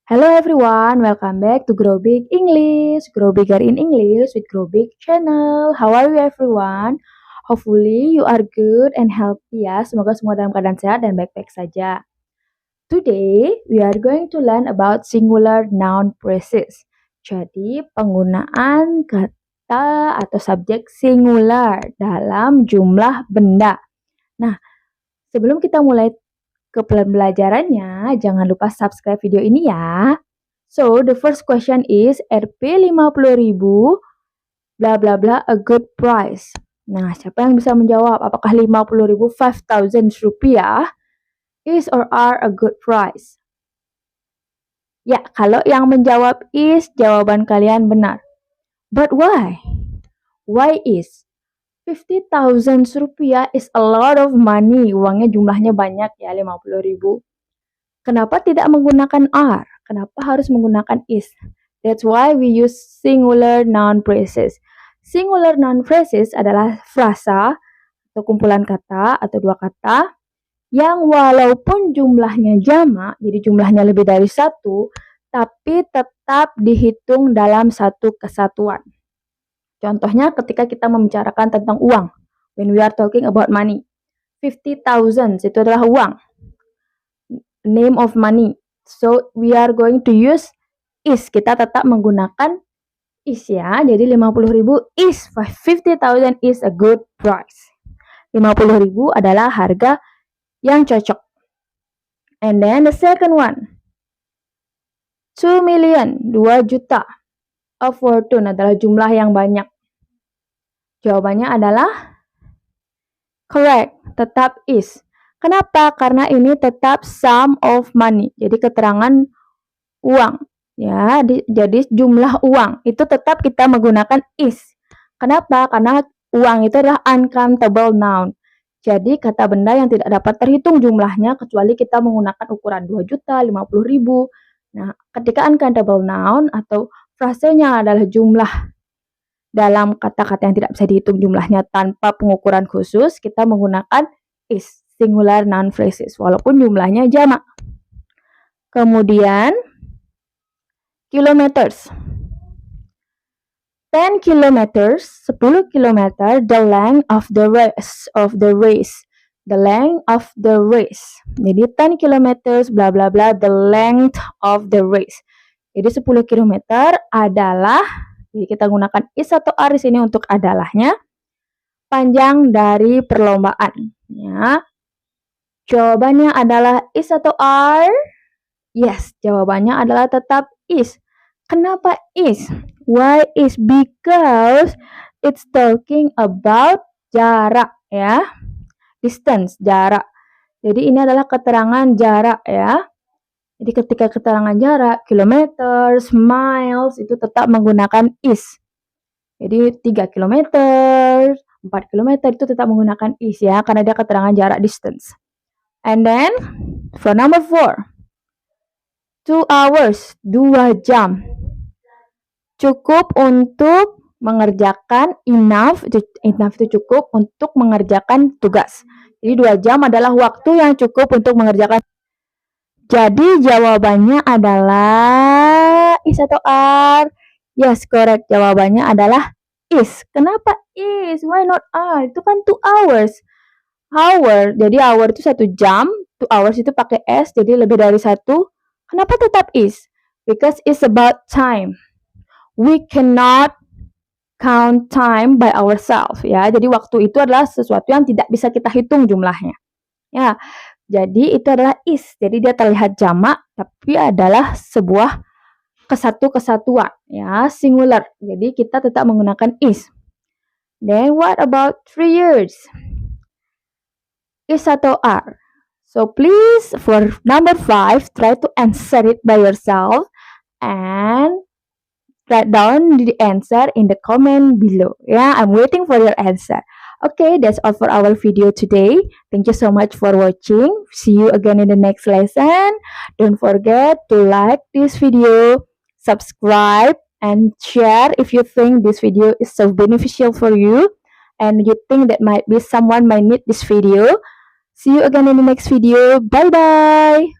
Hello everyone, welcome back to Grow Big English. Grow bigger in English with Grow Big channel. How are you everyone? Hopefully you are good and healthy ya. Semoga semua dalam keadaan sehat dan baik-baik saja. Today we are going to learn about singular noun phrases. Jadi penggunaan kata atau subjek singular dalam jumlah benda. Nah, sebelum kita mulai ke pembelajarannya, jangan lupa subscribe video ini ya. So, the first question is, Rp 50.000 bla bla bla a good price. Nah, siapa yang bisa menjawab? Apakah 50.000 5,000 rupiah is or are a good price? Ya, kalau yang menjawab is, jawaban kalian benar. But why? Why is? 50,000 rupiah is a lot of money. Uangnya jumlahnya banyak ya, 50.000. Kenapa tidak menggunakan are? Kenapa harus menggunakan is? That's why we use singular noun phrases. Singular noun phrases adalah frasa atau kumpulan kata atau dua kata yang walaupun jumlahnya jamak, jadi jumlahnya lebih dari satu, tapi tetap dihitung dalam satu kesatuan. Contohnya ketika kita membicarakan tentang uang. When we are talking about money. 50,000 itu adalah uang. Name of money. So, we are going to use is. Kita tetap menggunakan is ya. Jadi 50.000 is. 50,000 is a good price. 50.000 adalah harga yang cocok. And then the second one. 2 million. 2 juta. A fortune adalah jumlah yang banyak. Jawabannya adalah correct. Tetap is. Kenapa? Karena ini tetap sum of money. Jadi keterangan uang. Ya, jadi jumlah uang. Itu tetap kita menggunakan is. Kenapa? Karena uang itu adalah uncountable noun. Jadi kata benda yang tidak dapat terhitung jumlahnya kecuali kita menggunakan ukuran 2 juta, 50.000. Nah, ketika uncountable noun atau frasenya adalah jumlah dalam kata-kata yang tidak bisa dihitung jumlahnya tanpa pengukuran khusus, kita menggunakan is, singular noun phrases, walaupun jumlahnya jamak. Kemudian, kilometers. 10 kilometers, 10 kilometer, the length of the race. The length of the race. Jadi 10 kilometers, bla bla bla, the length of the race. Jadi 10 kilometer adalah, jadi kita gunakan is atau are di sini untuk adalahnya, panjang dari perlombaan. Ya. Jawabannya adalah is atau are? Yes, jawabannya adalah tetap is. Kenapa is? Why is? Because it's talking about jarak ya. Distance, jarak. Jadi ini adalah keterangan jarak ya. Jadi ketika keterangan jarak, kilometers, miles, itu tetap menggunakan is. Jadi 3 kilometer, 4 kilometer itu tetap menggunakan is ya, karena dia keterangan jarak, distance. And then, for number 4, 2 hours, 2 jam. Cukup untuk mengerjakan, enough itu cukup untuk mengerjakan tugas. Jadi 2 jam adalah waktu yang cukup untuk mengerjakan. Jadi jawabannya adalah is atau are? Yes, correct. Jawabannya adalah is. Kenapa is? Why not are? Itu kan 2 hours. Hour, jadi hour itu 1 jam. 2 hours itu pakai s, jadi lebih dari 1. Kenapa tetap is? Because it's about time. We cannot count time by ourselves ya. Jadi waktu itu adalah sesuatu yang tidak bisa kita hitung jumlahnya. Ya. Jadi itu adalah is. Jadi dia terlihat jamak tapi adalah sebuah kesatuan ya, singular. Jadi kita tetap menggunakan is. Then what about 3 years? Is atau are? So please for number 5 try to answer it by yourself and write down the answer in the comment below. Yeah, I'm waiting for your answer. Okay, that's all for our video today. Thank you so much for watching. See you again in the next lesson. Don't forget to like this video, subscribe, and share if you think this video is so beneficial for you and you think that someone might need this video. See you again in the next video. Bye bye.